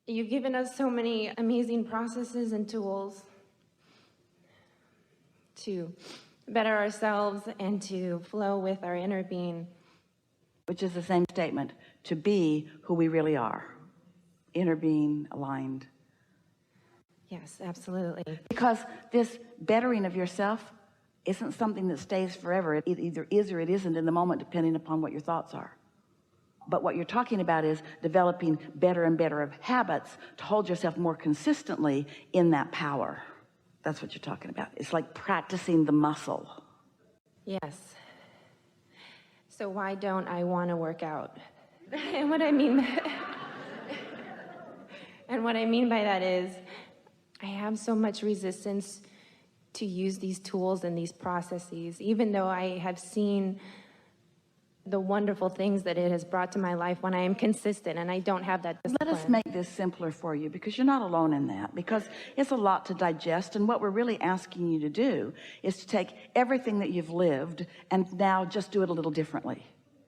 You've given us so many amazing processes and tools to better ourselves and to flow with our inner being. Which is the same statement, to be who we really are. Inner being, aligned. Yes, absolutely. Because this bettering of yourself isn't something that stays forever. It either is or it isn't in the moment, depending upon what your thoughts are. But what you're talking about is developing better and better of habits to hold yourself more consistently in that power. That's what you're talking about. It's like practicing the muscle. Yes. So why don't I want to work out? And what I mean by that is I have so much resistance to use these tools and these processes, even though I have seen the wonderful things that it has brought to my life when I am consistent and I don't have that discipline. Let us make this simpler for you, because you're not alone in that, because it's a lot to digest. And what we're really asking you to do is to take everything that you've lived and now just do it a little differently.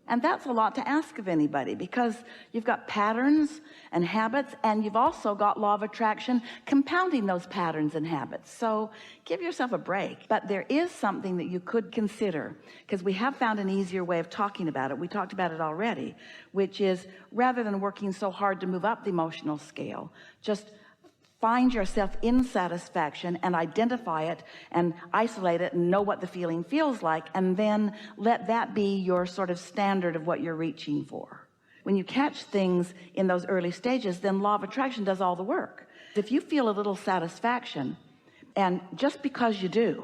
And that's a lot to ask of anybody, because you've got patterns and habits, and you've also got law of attraction compounding those patterns and habits. So give yourself a break. But there is something that you could consider, because we have found an easier way of talking about it. We talked about it already, which is, rather than working so hard to move up the emotional scale, just find yourself in satisfaction and identify it and isolate it and know what the feeling feels like, and then let that be your sort of standard of what you're reaching for. When you catch things in those early stages, then law of attraction does all the work. If you feel a little satisfaction, and just because you do,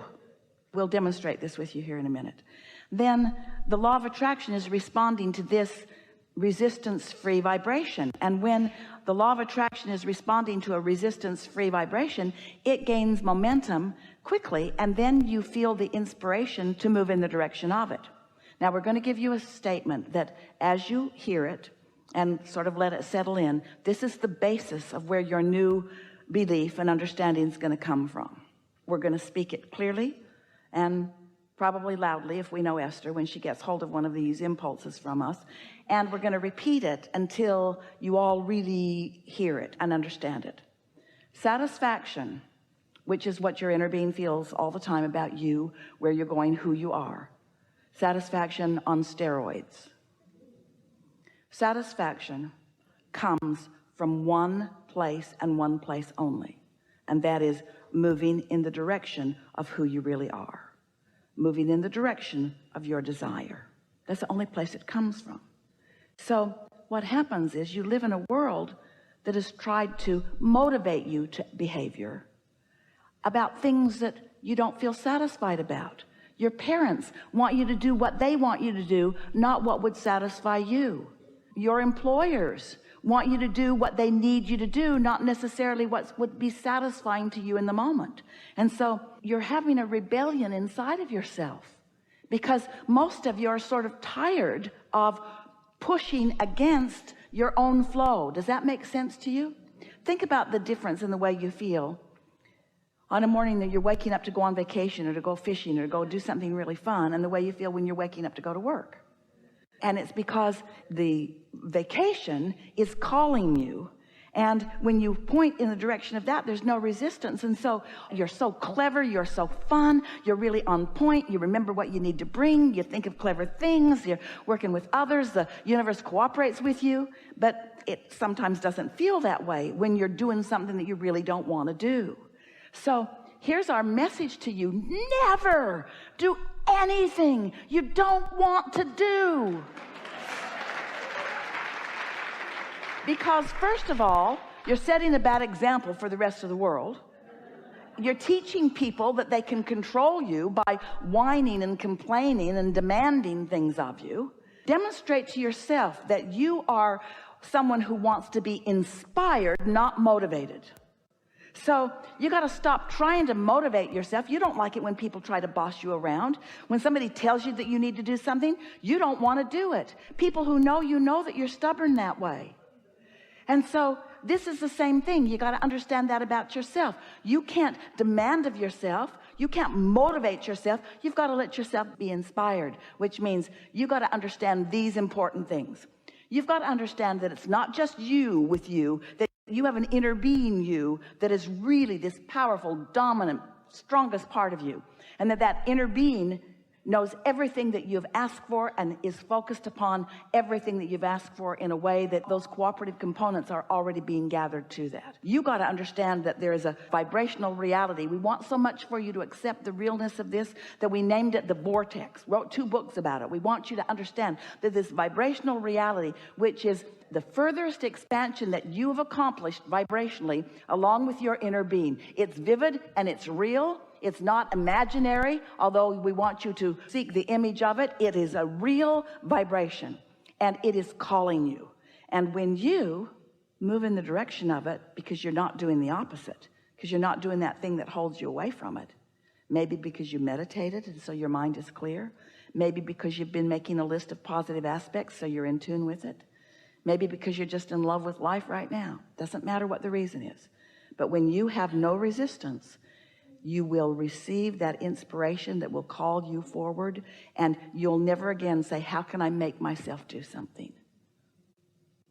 we'll demonstrate this with you here in a minute, then the law of attraction is responding to this resistance-free vibration. And when the law of attraction is responding to a resistance-free vibration, it gains momentum quickly, and then you feel the inspiration to move in the direction of it. Now we're going to give you a statement that, as you hear it and sort of let it settle in, this is the basis of where your new belief and understanding is going to come from. We're going to speak it clearly and probably loudly, if we know Esther, when she gets hold of one of these impulses from us. And we're going to repeat it until you all really hear it and understand it. Satisfaction, which is what your inner being feels all the time about you, where you're going, who you are. Satisfaction on steroids. Satisfaction comes from one place and one place only, and that is moving in the direction of who you really are. Moving in the direction of your desire. That's the only place it comes from. So what happens is you live in a world that has tried to motivate you to behavior about things that you don't feel satisfied about. Your parents want you to do what they want you to do, not what would satisfy you. Your employers want you to do what they need you to do, not necessarily what would be satisfying to you in the moment. And so you're having a rebellion inside of yourself, because most of you are sort of tired of pushing against your own flow. Does that make sense to you? Think about the difference in the way you feel on a morning that you're waking up to go on vacation or to go fishing or to go do something really fun, and the way you feel when you're waking up to go to work. And it's because the vacation is calling you, and when you point in the direction of that, there's no resistance. And so you're so clever, you're so fun, you're really on point, you remember what you need to bring, you think of clever things, you're working with others, the universe cooperates with you. But it sometimes doesn't feel that way when you're doing something that you really don't want to do. So here's our message to you: never do anything you don't want to do. Because first of all, you're setting a bad example for the rest of the world. You're teaching people that they can control you by whining and complaining and demanding things of you. Demonstrate to yourself that you are someone who wants to be inspired, not motivated. So you got to stop trying to motivate yourself. You don't like it when people try to boss you around. When somebody tells you that you need to do something, you don't want to do it. People who know you know that you're stubborn that way. And so this is the same thing. You got to understand that about yourself. You can't demand of yourself. You can't motivate yourself. You've got to let yourself be inspired, which means you got to understand these important things. You've got to understand that it's not just you with you, that You have an inner being, you, that is really this powerful, dominant, strongest part of you. And that inner being knows everything that you've asked for and is focused upon everything that you've asked for in a way that those cooperative components are already being gathered to that. You got to understand that there is a vibrational reality. We want so much for you to accept the realness of this that we named it the vortex, wrote 2 books about it. We want you to understand that this vibrational reality, which is the furthest expansion that you have accomplished vibrationally along with your inner being, it's vivid and it's real. It's not imaginary, although we want you to seek the image of it. It is a real vibration, and it is calling you. And when you move in the direction of it, because you're not doing the opposite, because you're not doing that thing that holds you away from it, maybe because you meditated and so your mind is clear, maybe because you've been making a list of positive aspects so you're in tune with it, maybe because you're just in love with life right now. Doesn't matter what the reason is. But when you have no resistance, you will receive that inspiration that will call you forward, and you'll never again say, how can I make myself do something?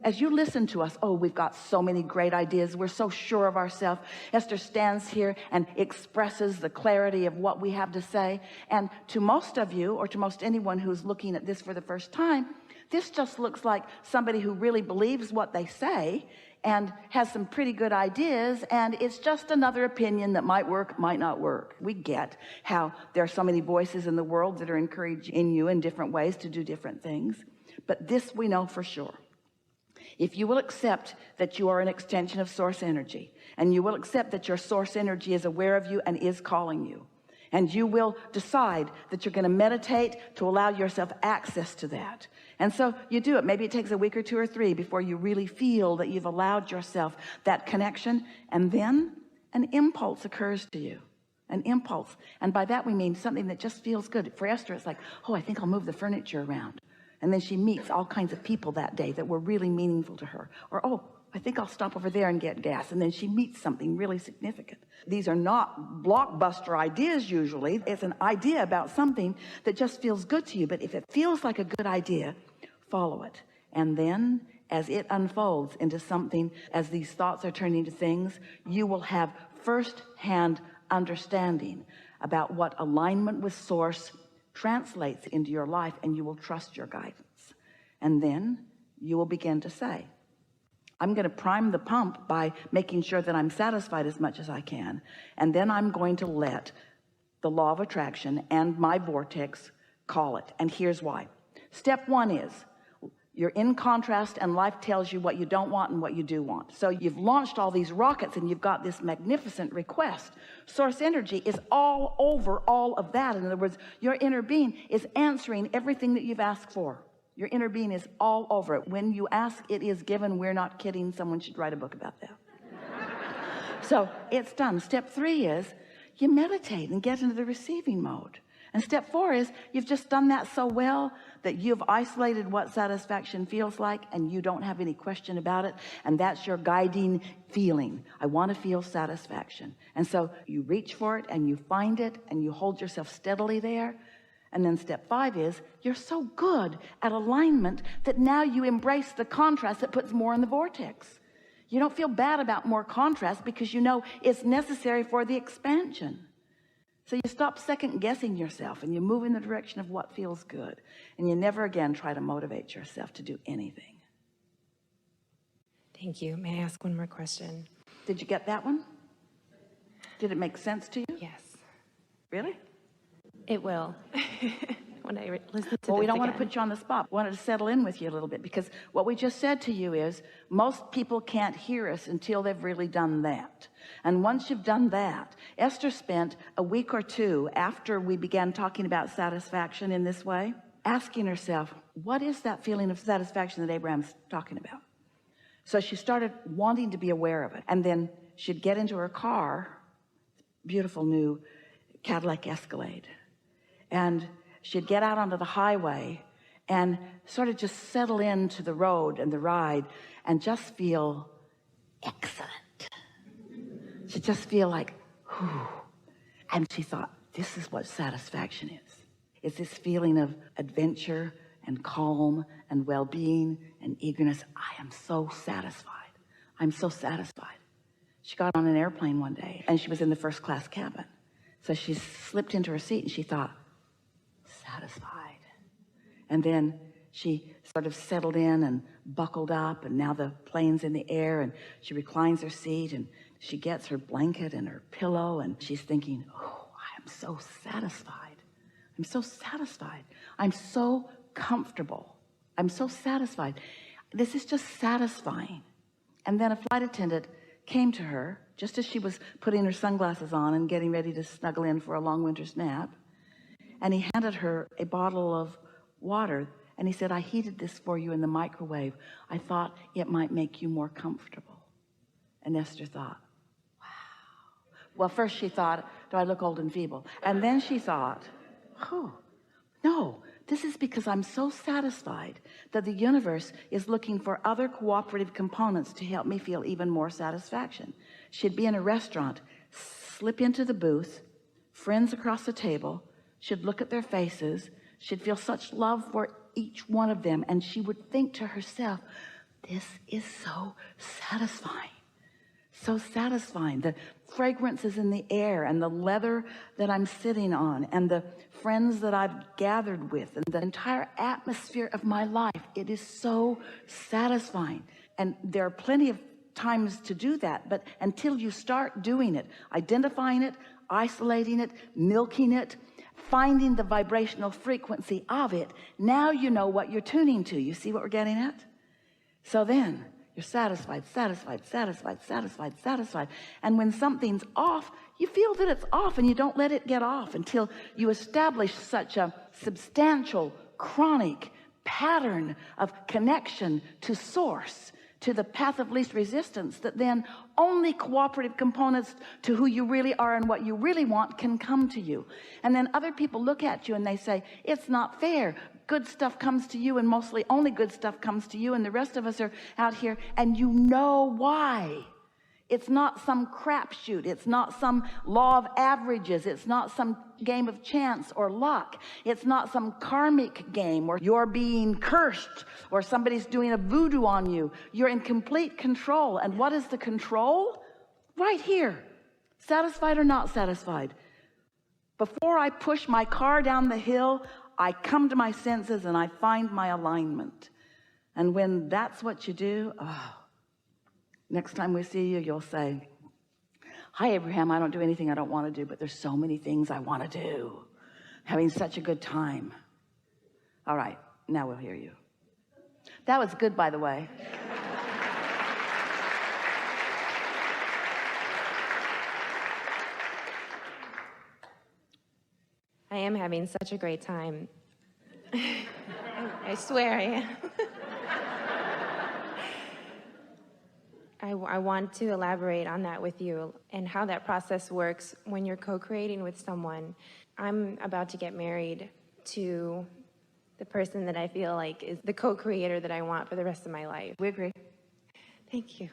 As you listen to us, oh, we've got so many great ideas. We're so sure of ourselves. Esther stands here and expresses the clarity of what we have to say. And to most of you, or to most anyone who's looking at this for the first time, this just looks like somebody who really believes what they say and has some pretty good ideas, and it's just another opinion that might work, might not work. We get how there are so many voices in the world that are encouraging you in different ways to do different things. But this we know for sure. If you will accept that you are an extension of source energy, and you will accept that your source energy is aware of you and is calling you, and you will decide that you're going to meditate to allow yourself access to that. And so you do it. Maybe it takes a week or 2 or 3 before you really feel that you've allowed yourself that connection. And then an impulse occurs to you, an impulse. And by that we mean something that just feels good. For Esther, it's like, oh, I think I'll move the furniture around. And then she meets all kinds of people that day that were really meaningful to her. Or, oh, I think I'll stop over there and get gas. And then she meets something really significant. These are not blockbuster ideas usually. It's an idea about something that just feels good to you. But if it feels like a good idea, follow it. And then as it unfolds into something, as these thoughts are turning to things, you will have first-hand understanding about what alignment with source translates into your life, and you will trust your guidance. And then you will begin to say, I'm going to prime the pump by making sure that I'm satisfied as much as I can. And then I'm going to let the law of attraction and my vortex call it. And here's why. Step 1 is you're in contrast, and life tells you what you don't want and what you do want. So you've launched all these rockets and you've got this magnificent request. Source energy is all over all of that. In other words, your inner being is answering everything that you've asked for. Your inner being is all over it. When you ask, it is given. We're not kidding. Someone should write a book about that. So it's done. Step 3 is you meditate and get into the receiving mode. And step 4 is you've just done that so well that you've isolated what satisfaction feels like, and you don't have any question about it. And that's your guiding feeling. I want to feel satisfaction. And so you reach for it and you find it and you hold yourself steadily there. And then step 5 is you're so good at alignment that now you embrace the contrast that puts more in the vortex. You don't feel bad about more contrast because you know it's necessary for the expansion. So you stop second guessing yourself and you move in the direction of what feels good. And you never again try to motivate yourself to do anything. Thank you. May I ask one more question? Did you get that one? Did it make sense to you? Yes. Really? It will. When I listen to Well, we this don't want to again. put you on the spot. We wanted to settle in with you a little bit, because what we just said to you is most people can't hear us until they've really done that. And once you've done that, Esther spent a week or 2 after we began talking about satisfaction in this way, asking herself, what is that feeling of satisfaction that Abraham's talking about? So she started wanting to be aware of it. And then she'd get into her car, beautiful new Cadillac Escalade, and she'd get out onto the highway and sort of just settle into the road and the ride and just feel excellent. She'd just feel like, whew. And she thought, this is what satisfaction is. It's this feeling of adventure and calm and well-being and eagerness. I am so satisfied. I'm so satisfied. She got on an airplane one day and she was in the first class cabin. So she slipped into her seat and she thought, satisfied. And then she sort of settled in and buckled up, and now the plane's in the air, and she reclines her seat and she gets her blanket and her pillow, and she's thinking, oh, I am so satisfied. I'm so satisfied. I'm so comfortable. I'm so satisfied. This is just satisfying. And then a flight attendant came to her just as she was putting her sunglasses on and getting ready to snuggle in for a long winter's nap. And he handed her a bottle of water. And he said, I heated this for you in the microwave. I thought it might make you more comfortable. And Esther thought, wow. Well, first she thought, do I look old and feeble? And then she thought, oh, no, this is because I'm so satisfied that the universe is looking for other cooperative components to help me feel even more satisfaction. She'd be in a restaurant, slip into the booth, friends across the table, she'd look at their faces, she'd feel such love for each one of them, and she would think to herself, this is so satisfying. So satisfying. The fragrances in the air, and the leather that I'm sitting on, and the friends that I've gathered with, and the entire atmosphere of my life, it is so satisfying. And there are plenty of times to do that, but until you start doing it, identifying it, isolating it, milking it, finding the vibrational frequency of it, now you know what you're tuning to. You see what we're getting at? So then you're satisfied, satisfied, satisfied, satisfied, satisfied. And when something's off, you feel that it's off, and you don't let it get off until you establish such a substantial, chronic pattern of connection to source, to the path of least resistance, that then only cooperative components to who you really are and what you really want can come to you. And then other people look at you and they say, it's not fair. Good stuff comes to you, and mostly only good stuff comes to you, and the rest of us are out here, and you know why. It's not some crapshoot. It's not some law of averages. It's not some game of chance or luck. It's not some karmic game where you're being cursed or somebody's doing a voodoo on you. You're in complete control. And what is the control? Right here. Satisfied or not satisfied. Before I push my car down the hill, I come to my senses and I find my alignment. And when that's what you do, next time we see you, you'll say, hi, Abraham, I don't do anything I don't want to do, but there's so many things I want to do. Having such a good time. All right, now we'll hear you. That was good, by the way. I am having such a great time. I swear I am. I want to elaborate on that with you and how that process works when you're co-creating with someone. I'm about to get married to the person that I feel like is the co-creator that I want for the rest of my life. We agree. Thank you.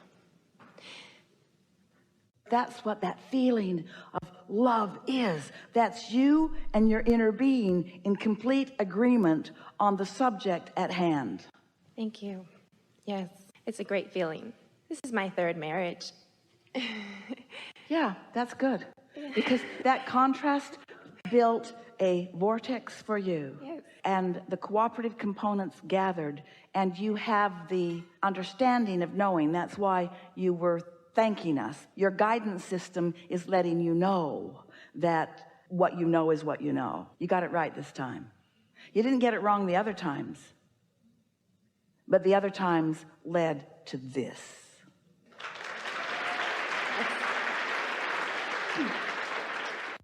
That's what that feeling of love is. That's you and your inner being in complete agreement on the subject at hand. Thank you. Yes, it's a great feeling. This is my third marriage. Yeah, that's good. Because that contrast built a vortex for you. Yes. And the cooperative components gathered, and you have the understanding of knowing. That's why you were thanking us. Your guidance system is letting you know that what you know is what you know. You got it right this time. You didn't get it wrong the other times, but the other times led to this.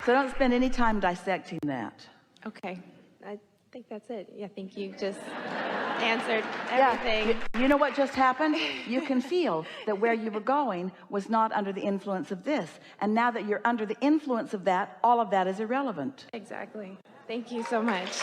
So don't spend any time dissecting that. Okay, I think that's it. Yeah, I think you just answered everything. Yeah. You know what just happened? You can feel that where you were going was not under the influence of this. And now that you're under the influence of that, all of that is irrelevant. Exactly. Thank you so much.